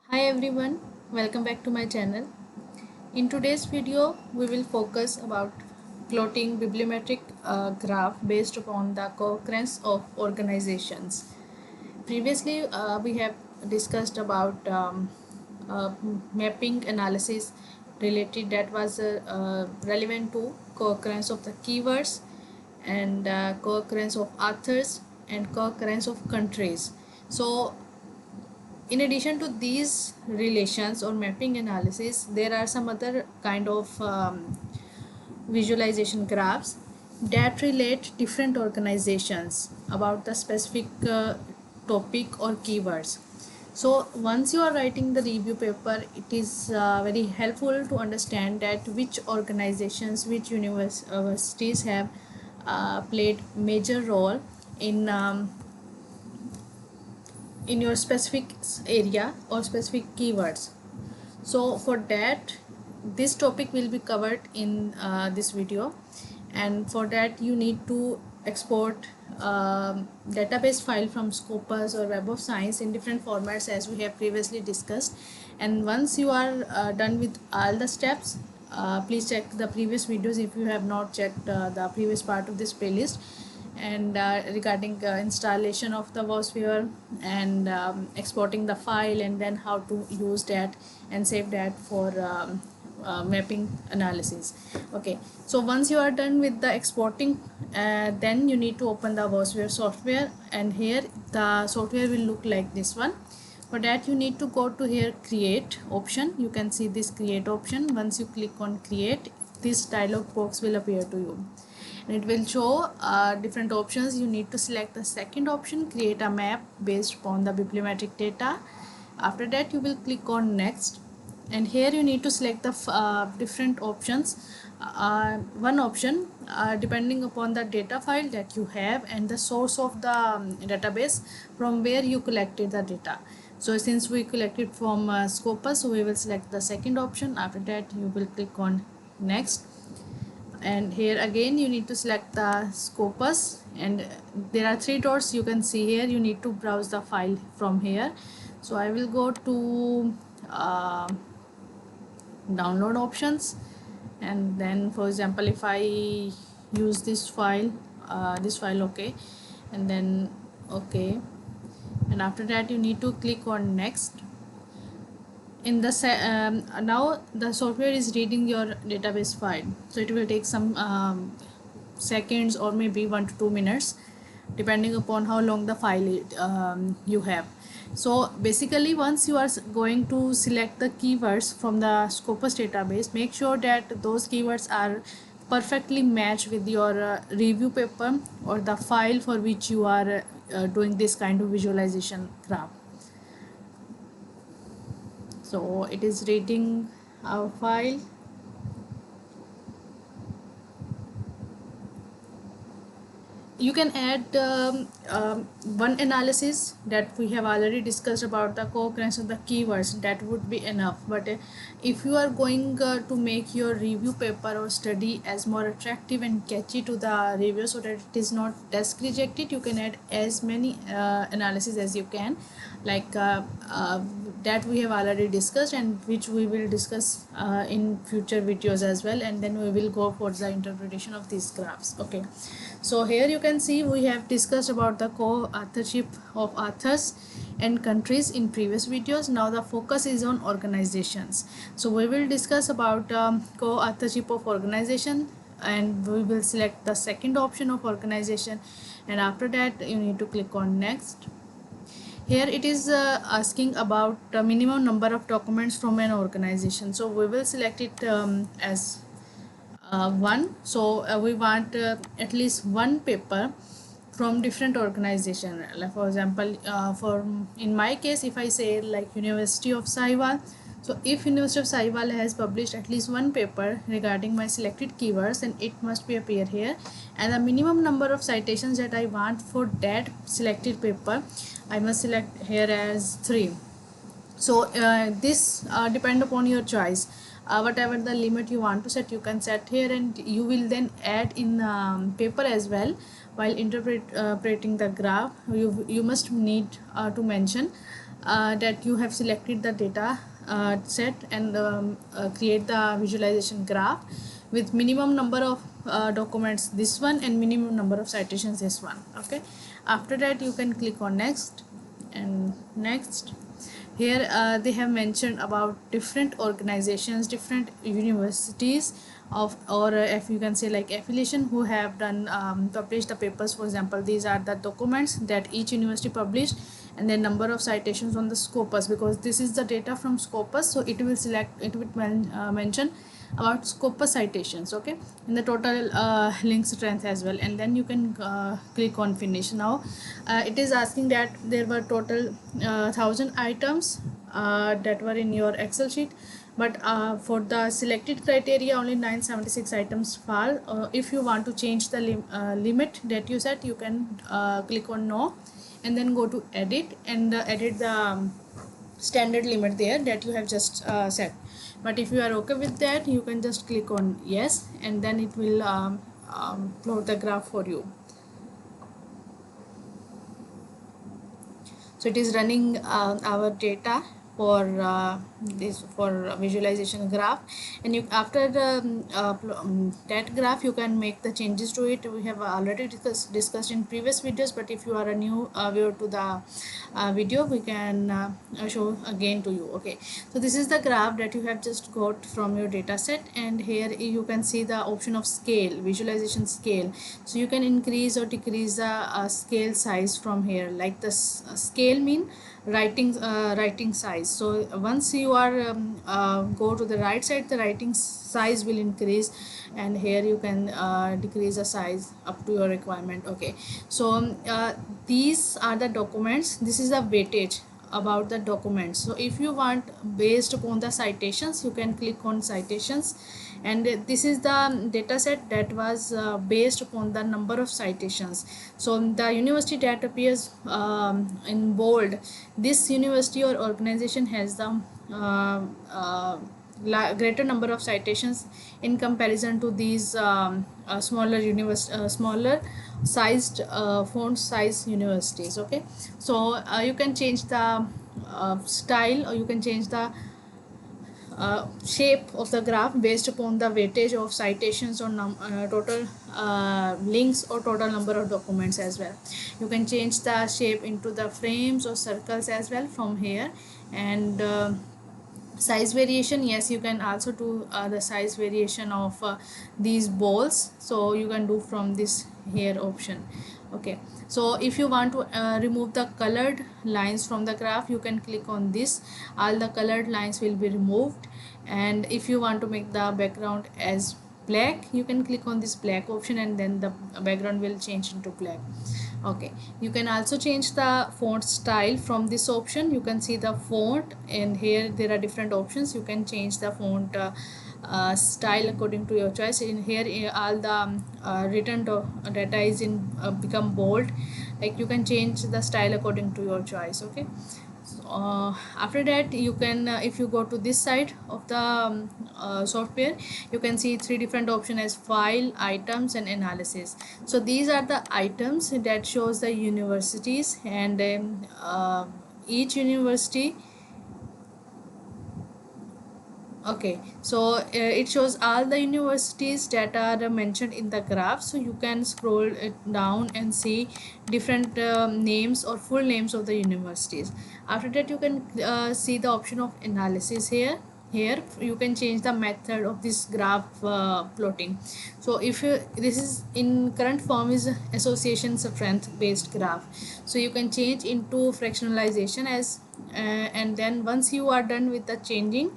Hi everyone, welcome back to my channel. In today's video, we will focus about plotting bibliometric graph based upon the co-occurrence of organizations. Previously, we have discussed about uh, mapping analysis related that was relevant to co-occurrence of the keywords and co-occurrence of authors and co-occurrence of countries. So in addition to these relations or mapping analysis, there are some other kind of visualization graphs that relate different organizations about the specific topic or keywords. So once you are writing the review paper, it is very helpful to understand that which organizations, which universities have played major role in your specific area or specific keywords. So for that, this topic will be covered in this video, and for that you need to export database file from Scopus or Web of Science in different formats as we have previously discussed. And once you are done with all the steps, please check the previous videos if you have not checked the previous part of this playlist, and regarding installation of the VOSviewer and exporting the file, and then how to use that and save that for mapping analysis. Okay, so once you are done with the exporting, then you need to open the VOSviewer software, and here the software will look like this one. For that you need to go to here create option. You can see this create option. Once you click on create, this dialog box will appear to you, and it will show different options. You need to select the second option, create a map based upon the bibliometric data. After that you will click on next, and here you need to select the different options. One option depending upon the data file that you have and the source of the database from where you collected the data. So since we collected from Scopus, so we will select the second option. After that you will click on next, and here again you need to select the Scopus, and there are three dots you can see here. You need to browse the file from here. So I will go to download options, and then for example if I use this file, okay, and then okay, and after that you need to click on next. In the now the software is reading your database file, so it will take some seconds or maybe 1 to 2 minutes depending upon how long the file you have. So basically once you are going to select the keywords from the Scopus database, make sure that those keywords are perfectly matched with your review paper or the file for which you are doing this kind of visualization graph. So it is reading our file. You can add one analysis that we have already discussed about the co-occurrence of the keywords. That would be enough. But if you are going to make your review paper or study as more attractive and catchy to the reviewer so that it is not desk rejected, you can add as many analysis as you can, like that we have already discussed and which we will discuss in future videos as well, and then we will go for the interpretation of these graphs. Okay, so here you can see we have discussed about the co-authorship of authors and countries in previous videos. Now the focus is on organizations, so we will discuss about co-authorship of organization, and we will select the second option of organization, and after that you need to click on next. Here it is asking about the minimum number of documents from an organization, so we will select it as one. So we want at least one paper from different organization. Like for example, for in my case, if I say like University of Sahiwal, so if University of Sahiwal has published at least one paper regarding my selected keywords, then it must be appear here, and the minimum number of citations that I want for that selected paper, I must select here as 3. So this depend upon your choice. Whatever the limit you want to set, you can set here, and you will then add in paper as well. While interpreting the graph, you must need to mention that you have selected the data set and create the visualization graph with minimum number of documents this one and minimum number of citations this one. Okay, after that you can click on next and next. Here they have mentioned about different organizations, different universities of, or if you can say like affiliation, who have done published the papers. For example, these are the documents that each university published and then number of citations on the Scopus, because this is the data from Scopus, so it will select, it will mention about Scopus citations, okay, in the total link strength as well. And then you can click on finish. Now it is asking that there were total 1000 items that were in your Excel sheet, but for the selected criteria only 976 items fall. If you want to change the limit that you set, you can click on no and then go to edit and edit the standard limit there that you have just set. But if you are okay with that, you can just click on yes and then it will plot the graph for you. So it is running our data for this, for visualization graph, and you, after the that graph, you can make the changes to it. We have already discussed in previous videos, but if you are a new viewer to the video, we can show again to you. Okay, so this is the graph that you have just got from your data set, and here you can see the option of scale, visualization scale. So you can increase or decrease the scale size from here, like the scale mean writing size. So once you are go to the right side, the writing size will increase, and here you can decrease the size up to your requirement. Okay, so these are the documents. This is the weightage about the documents. So if you want based upon the citations, you can click on citations, and this is the data set that was based upon the number of citations. So the university that appears in bold, this university or organization has the greater number of citations in comparison to these smaller sized font size universities. Okay, so you can change the style, or you can change the shape of the graph based upon the weightage of citations or total links or total number of documents as well. You can change the shape into the frames or circles as well from here. And size variation, yes, you can also do the size variation of these balls, so you can do from this here option. Okay, so if you want to remove the colored lines from the graph, you can click on this, all the colored lines will be removed. And if you want to make the background as black, you can click on this black option and then the background will change into black. Okay, you can also change the font style from this option. You can see the font, and here there are different options. You can change the font style according to your choice. In here all the written data is in become bold, like you can change the style according to your choice. Okay, after that you can if you go to this side of the software, you can see three different options as file, items and analysis. So these are the items that shows the universities, and each university. Okay, so it shows all the universities that are mentioned in the graph. So you can scroll it down and see different names or full names of the universities. After that you can see the option of analysis here. Here you can change the method of this graph plotting. So if this is in current form is association strength based graph, so you can change into fractionalization as and then once you are done with the changing,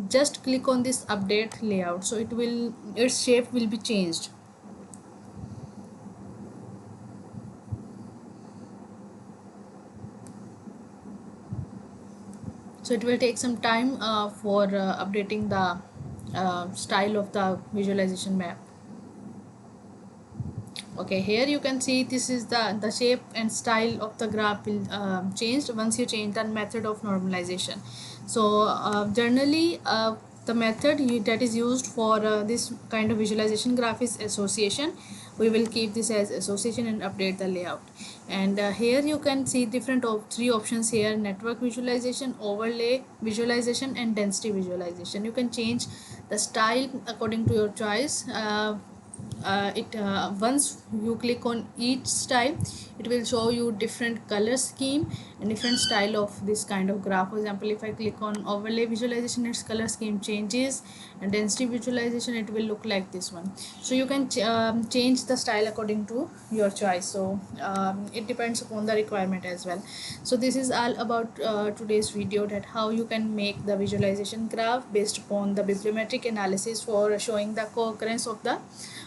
just click on this update layout, so it will, its shape will be changed. So it will take some time for updating the style of the visualization map. Okay, here you can see this is the shape and style of the graph will change once you change the method of normalization. So generally the method that is used for this kind of visualization graph is association, we will keep this as association and update the layout. And here you can see different three options here: network visualization, overlay visualization, and density visualization. You can change the style according to your choice. It Once you click on each style, it will show you different color scheme and different style of this kind of graph. For example, if I click on overlay visualization, its color scheme changes, and density visualization, it will look like this one. So you can change the style according to your choice. So it depends upon the requirement as well. So this is all about today's video, that how you can make the visualization graph based upon the bibliometric analysis for showing the co-occurrence of the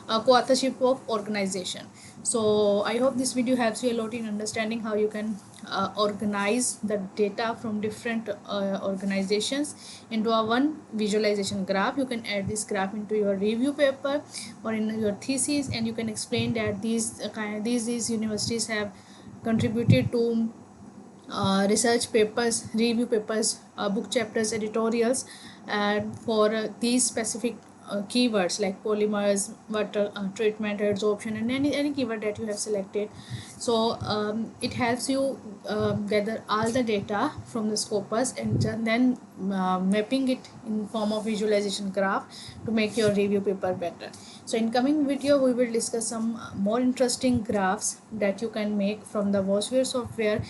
co-authorship of organization. So I hope this video helps you a lot in understanding how you can organize the data from different organizations into a one visualization graph. You can add this graph into your review paper or in your thesis, and you can explain that these universities have contributed to research papers, review papers, book chapters, editorials, and for these specific keywords like polymers, water treatment, adsorption, and any keyword that you have selected. So it helps you gather all the data from the scopus and then mapping it in form of visualization graph to make your review paper better. So in coming video we will discuss some more interesting graphs that you can make from the VOSviewer software,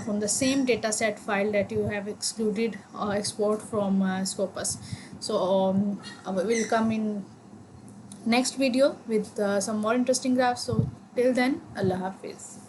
from the same dataset file that you have excluded or export from scopus. So we will come in next video with some more interesting graphs. So till then, Allah Hafiz.